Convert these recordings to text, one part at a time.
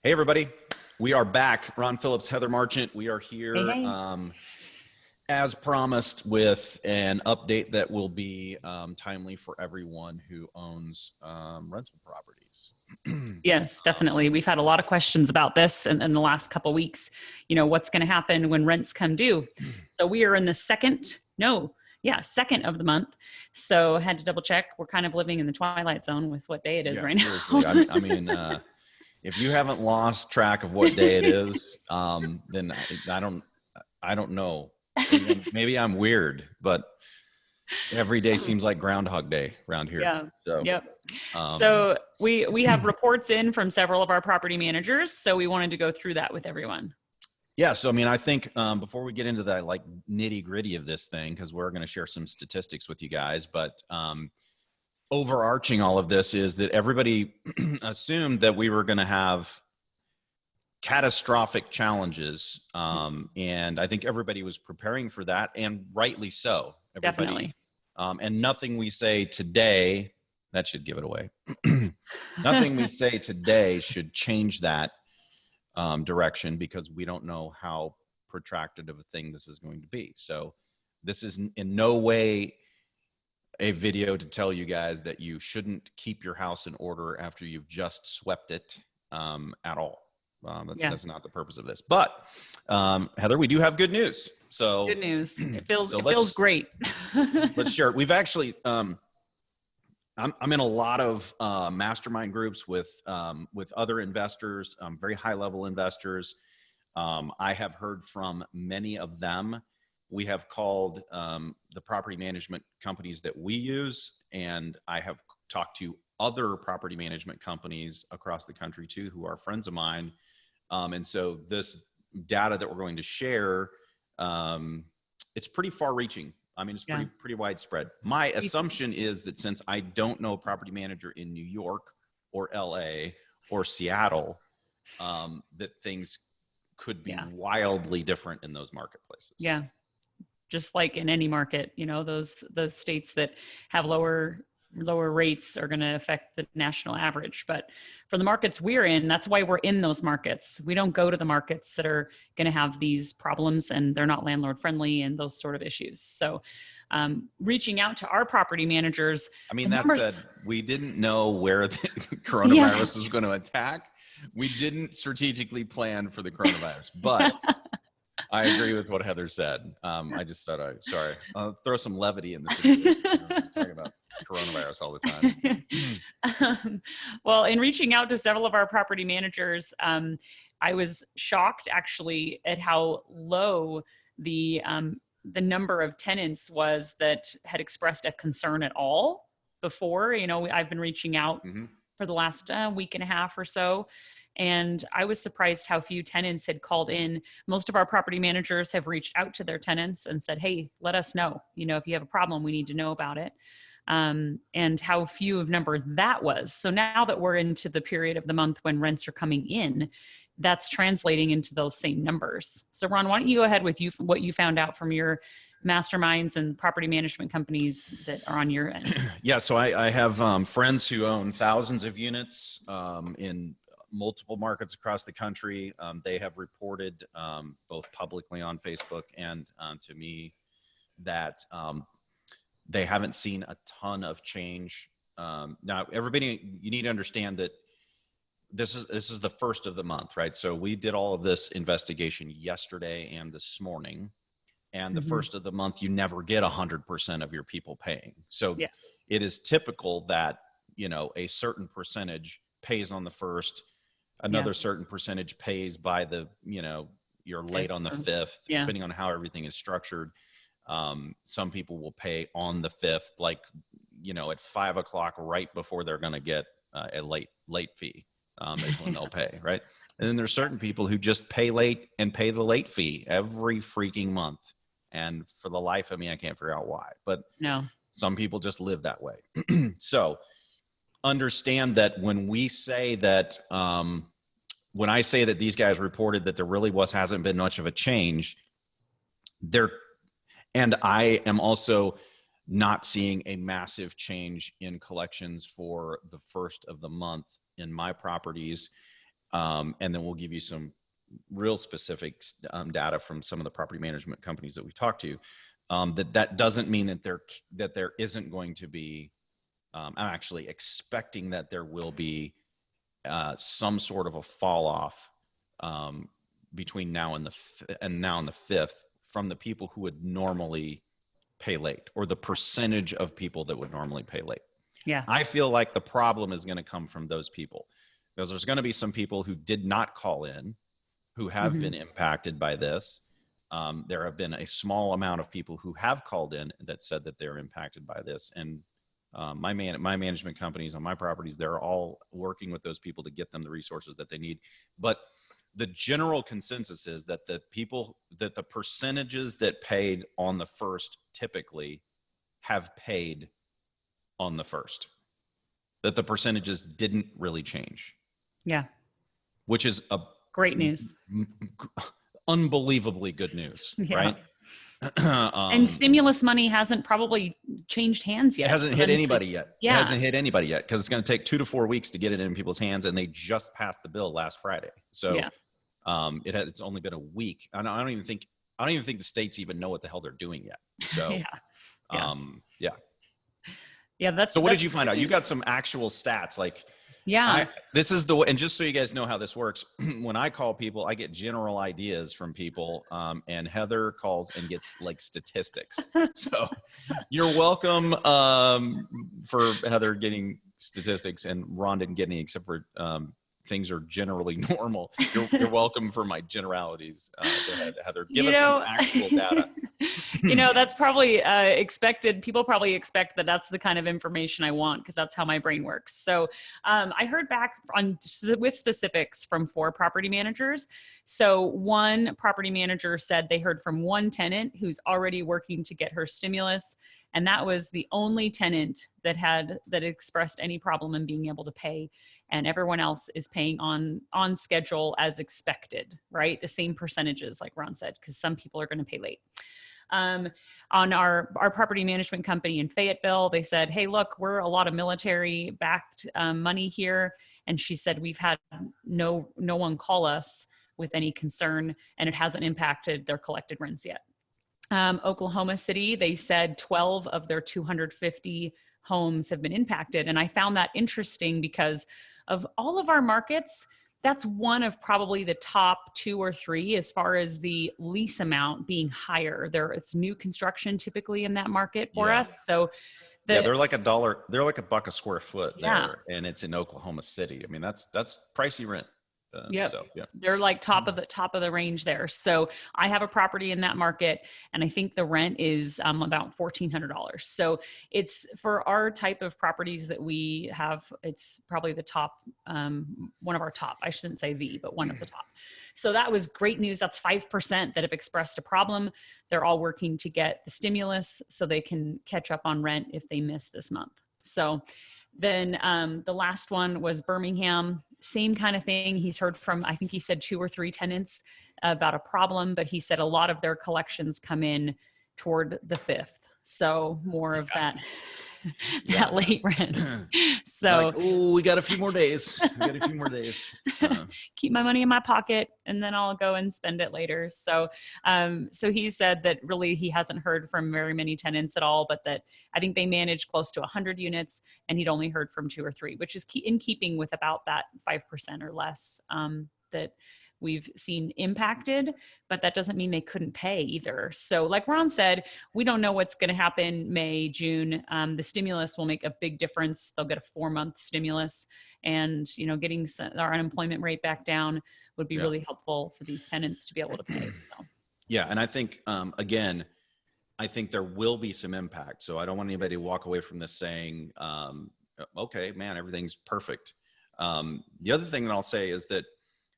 Hey, everybody. We are back. Ron Phillips, Heather Marchant. We are Hey, here hey. as promised with an update that will be timely for everyone who owns rental properties. Yes, definitely. We've had a lot of questions about this in the last couple of weeks. You know, what's going to happen when rents come due? So we are in the second of the month. So had to double check. We're kind of living in the twilight zone with what day it is Yeah, right seriously. now. I mean, if you haven't lost track of what day it is, then I don't know. Maybe I'm weird, but every day seems like Groundhog Day around here. Yeah. So, Yep. um, So we have reports in from several of our property managers. So we wanted to go through that with everyone. Yeah, so I mean, I think before we get into that like nitty gritty of this thing, because we're going to share some statistics with you guys, but overarching all of this is that everybody assumed that we were going to have catastrophic challenges, and I think everybody was preparing for that, and rightly so. Definitely. And nothing we say today, that should give it away. Nothing we say today should change that direction, because we don't know how protracted of a thing this is going to be. So this is in no way a video to tell you guys that you shouldn't keep your house in order after you've just swept it at all. That's not the purpose of this. But Heather, we do have good news. So Good news. It feels great. Let's share it. We've actually I'm in a lot of mastermind groups with other investors, very high level investors. I have heard from many of them. We have called the property management companies that we use, and I have talked to other property management companies across the country too, who are friends of mine. And so this data that we're going to share, it's pretty far reaching. I mean, it's pretty widespread. My assumption is that since I don't know a property manager in New York or LA or Seattle, that things could be wildly different in those marketplaces. Yeah. Just like in any market, you know, those states that have lower rates are going to affect the national average. But for the markets we're in, that's why we're in those markets. We don't go to the markets that are going to have these problems and they're not landlord friendly and those sort of issues. So reaching out to our property managers. I mean, that said, we didn't know where the coronavirus was going to attack. We didn't strategically plan for the coronavirus, but I agree with what Heather said. I just thought I'll throw some levity in the situation. Talking about coronavirus all the time. Well, in reaching out to several of our property managers, I was shocked actually at how low the number of tenants was that had expressed a concern at all before. You know, I've been reaching out for the last week and a half or so. And I was surprised how few tenants had called in. Most of our property managers have reached out to their tenants and said, hey, let us know. You know, if you have a problem, we need to know about it. And how few of number that was. So now that we're into the period of the month when rents are coming in, that's translating into those same numbers. So Ron, why don't you go ahead with what you found out from your masterminds and property management companies that are on your end? Yeah, so I have friends who own thousands of units in multiple markets across the country. They have reported both publicly on Facebook and to me that they haven't seen a ton of change. Now, everybody, you need to understand that this is the first of the month, right? So we did all of this investigation yesterday and this morning. And the first of the month, you never get 100% of your people paying. So it is typical that, you know, a certain percentage pays on the first, another certain percentage pays by the, you know, you're late on the 5th, depending on how everything is structured. Some people will pay on the 5th, like, you know, at 5 o'clock, right before they're going to get a late fee, is when they'll pay. Right. And then there's certain people who just pay late and pay the late fee every freaking month. And for the life of me, I can't figure out why, but some people just live that way. So understand that when we say that, when I say that these guys reported that there really hasn't been much of a change there, and I am also not seeing a massive change in collections for the first of the month in my properties. And then we'll give you some real specific data from some of the property management companies that we talked to. That doesn't mean that there isn't going to be. I'm actually expecting that there will be some sort of a fall off between now and the 5th from the people who would normally pay late, or the percentage of people that would normally pay late. Yeah. I feel like the problem is going to come from those people, because there's going to be some people who did not call in, who have been impacted by this. There have been a small amount of people who have called in that said that they're impacted by this. And my management companies on my properties, they're all working with those people to get them the resources that they need. But the general consensus is that the percentages that paid on the 1st typically have paid on the 1st, that the percentages didn't really change. Yeah. Which is a great news. Unbelievably good news, Yeah. right? And stimulus money hasn't probably changed hands yet. It hasn't hit anybody yet. Yeah. It hasn't hit anybody yet, because it's going to take 2 to 4 weeks to get it in people's hands, and they just passed the bill last Friday. So yeah. It's only been a week. I don't even think the states even know what the hell they're doing yet. So yeah. So what did you find out? You got some actual stats, like. Yeah. This is the way, and just so you guys know how this works, when I call people, I get general ideas from people, and Heather calls and gets like statistics. So you're welcome for Heather getting statistics, and Ron didn't get any, except for things are generally normal. You're welcome for my generalities. Go ahead, Heather. Give us some actual data. That's probably expected. People probably expect that that's the kind of information I want, because that's how my brain works. So I heard back with specifics from 4 property managers. So one property manager said they heard from one tenant who's already working to get her stimulus. And that was the only tenant that expressed any problem in being able to pay. And everyone else is paying on schedule as expected, right? The same percentages, like Ron said, because some people are going to pay late. On our property management company in Fayetteville, they said, hey, look, we're a lot of military backed money here. And she said, we've had no one call us with any concern, and it hasn't impacted their collected rents yet. Oklahoma City, they said 12 of their 250 homes have been impacted. And I found that interesting, because of all of our markets, that's one of probably the top 2 or 3 as far as the lease amount being higher. It's new construction typically in that market for us. So they're like $1. They're like $1 a square foot there, and it's in Oklahoma City. I mean, that's pricey rent. They're like top of the range there. So I have a property in that market, and I think the rent is about $1,400. So it's, for our type of properties that we have, it's probably the top, one of our top. I shouldn't say but one of the top. So that was great news. That's 5% that have expressed a problem. They're all working to get the stimulus so they can catch up on rent if they miss this month. So then the last one was Birmingham. Same kind of thing. He's heard from, I think he said 2 or 3 tenants about a problem, but he said a lot of their collections come in toward the 5th. So more of that late rent. So we got a few more days. Keep my money in my pocket, and then I'll go and spend it later. So he said that really he hasn't heard from very many tenants at all, but that I think they manage close to 100 units, and he'd only heard from 2 or 3, which is in keeping with about that 5% or less that we've seen impacted, but that doesn't mean they couldn't pay either. So like Ron said, we don't know what's going to happen May, June. The stimulus will make a big difference. They'll get a 4-month stimulus, and getting our unemployment rate back down would be really helpful for these tenants to be able to pay. So and I think again, I think there will be some impact. So I don't want anybody to walk away from this saying, okay, man, everything's perfect. The other thing that I'll say is that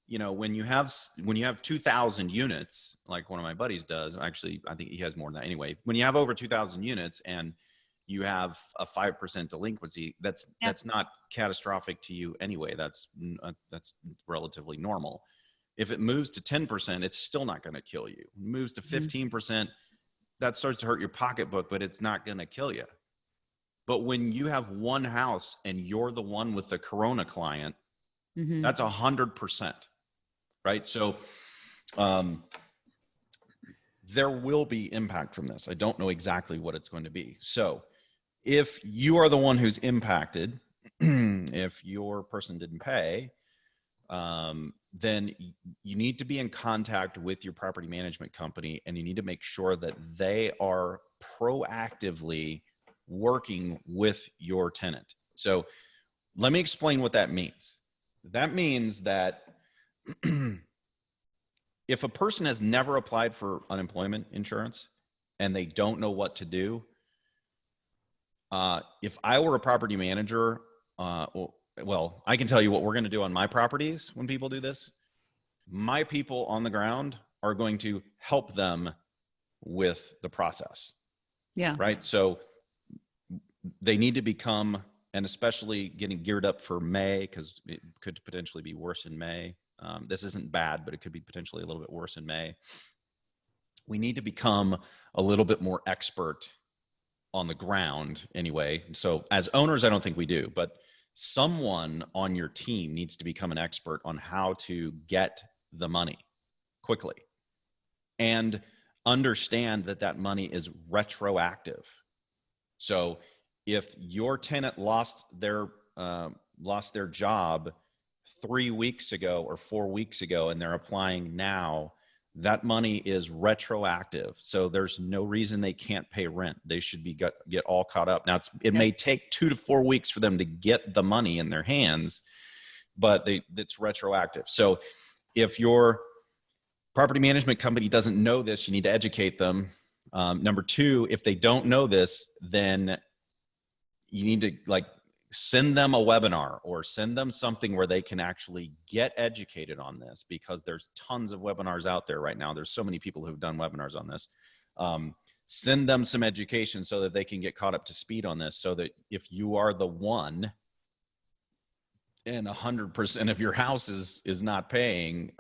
when you have 2,000 units, like one of my buddies does, actually, I think he has more than that anyway. When you have over 2,000 units and you have a 5% delinquency, that's not catastrophic to you anyway. That's relatively normal. If it moves to 10%, it's still not going to kill you. It moves to 15%, that starts to hurt your pocketbook, but it's not going to kill you. But when you have one house and you're the one with the Corona client, Hmm. That's 100%, right? So um, there will be impact from this. I don't know exactly what it's going to be. So if you are the one who's impacted, if your person didn't pay, then you need to be in contact with your property management company, and you need to make sure that they are proactively working with your tenant. So let me explain what that means. That means that if a person has never applied for unemployment insurance and they don't know what to do, if I were a property manager, well, I can tell you what we're going to do on my properties when people do this. My people on the ground are going to help them with the process, Yeah. right? So they need to become, and especially getting geared up for May, because it could potentially be worse in May. This isn't bad, but it could be potentially a little bit worse in May. We need to become a little bit more expert on the ground anyway. So as owners, I don't think we do, but someone on your team needs to become an expert on how to get the money quickly and understand that that money is retroactive. So if your tenant lost their job 3 weeks ago or 4 weeks ago and they're applying now, that money is retroactive. So there's no reason they can't pay rent. They should be get all caught up. Now it may take 2 to 4 weeks for them to get the money in their hands, but it's retroactive. So if your property management company doesn't know this, you need to educate them. Number two, if they don't know this, then you need to send them a webinar or send them something where they can actually get educated on this, because there's tons of webinars out there right now. There's so many people who've done webinars on this. Send them some education so that they can get caught up to speed on this, so that if you are the one and 100% of your house is not paying,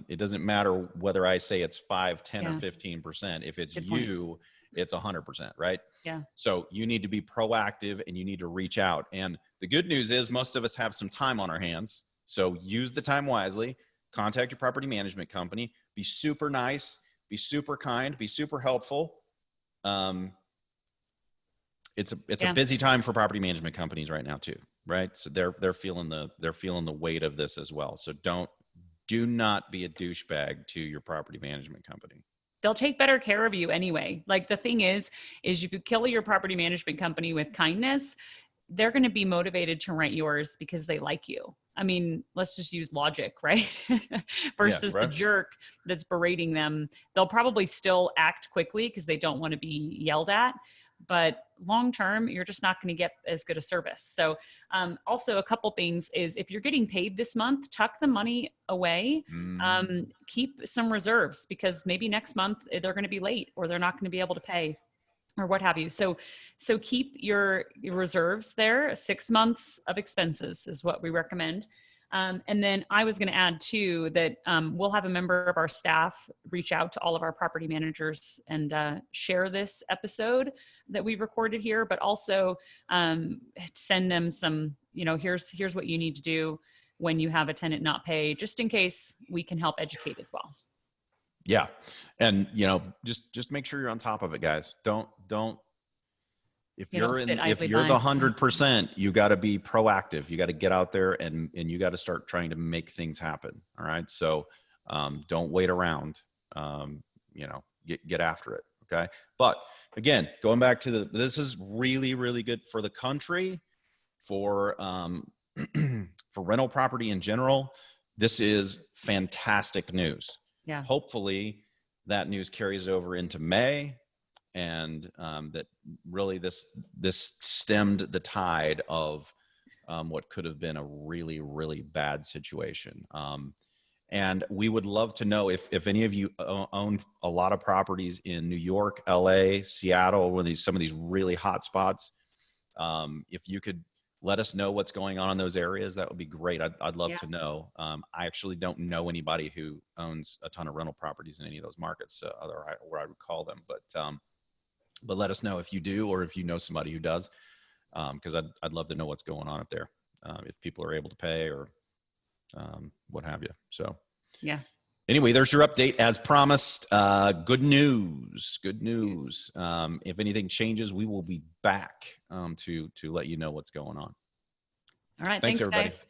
it doesn't matter whether I say it's 5, 10, or 15%. If it's you, it's 100%, right? Yeah. So you need to be proactive and you need to reach out. And the good news is most of us have some time on our hands. So use the time wisely. Contact your property management company. Be super nice. Be super kind. Be super helpful. It's a busy time for property management companies right now too, right? So they're feeling the weight of this as well. So do not be a douchebag to your property management company. They'll take better care of you anyway. Like the thing is if you kill your property management company with kindness, they're going to be motivated to rent yours because they like you. I mean, let's just use logic, right? Versus the jerk that's berating them. They'll probably still act quickly because they don't want to be yelled at. But long term, you're just not going to get as good a service. So also a couple things is, if you're getting paid this month, tuck the money away. Keep some reserves, because maybe next month they're going to be late or they're not going to be able to pay or what have you. So keep your reserves there. 6 months of expenses is what we recommend. And then I was going to add too that we'll have a member of our staff reach out to all of our property managers and share this episode that we've recorded here, but also send them some, here's what you need to do when you have a tenant not pay, just in case we can help educate as well. Yeah. And just make sure you're on top of it, guys. Don't if you're the 100%, you got to be proactive. You got to get out there and you got to start trying to make things happen. All right. So don't wait around. Get after it. Okay. But again, going back to this is really, really good for the country, for for rental property in general. This is fantastic news. Yeah. Hopefully that news carries over into May, and that really this stemmed the tide of what could have been a really, really bad situation. And we would love to know if any of you own a lot of properties in New York, LA, Seattle, some of these really hot spots. If you could let us know what's going on in those areas, that would be great. I'd love to know. I actually don't know anybody who owns a ton of rental properties in any of those markets, where I would call them. But let us know if you do, or if you know somebody who does, because I'd love to know what's going on up there. If people are able to pay, or what have you. So Yeah. anyway, there's your update as promised. Good news. Good news. If anything changes, we will be back to let you know what's going on. All right. Thanks, Thanks, everybody. guys.